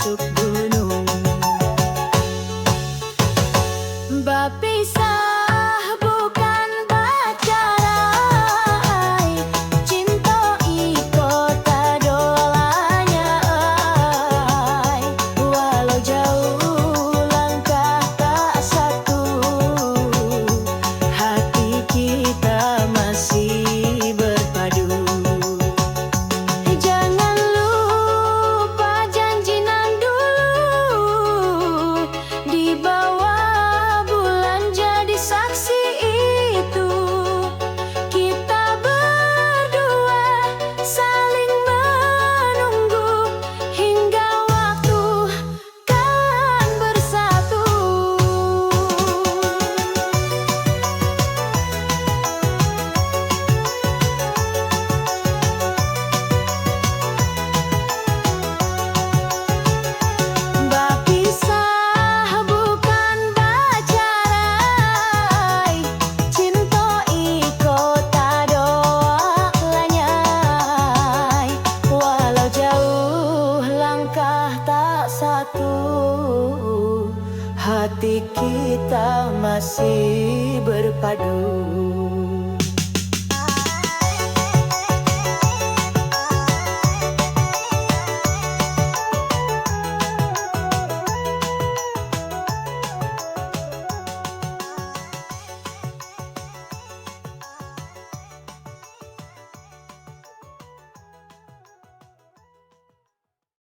masuk gunung. Bapisah bukan pacaran, cinta iko tadolanya. Walau jauh langkah tak satu, hati kita masih berpadu. Jangan lupa janji nan dulu, di bawah bulan jadi saksi itu. Kita berdua saling menunggu hingga waktu kan bersatu. Bapisah bukan pacaran, cinta iko tadolanya. Walau jauh langkah tak satu, hati kita masih berpadu.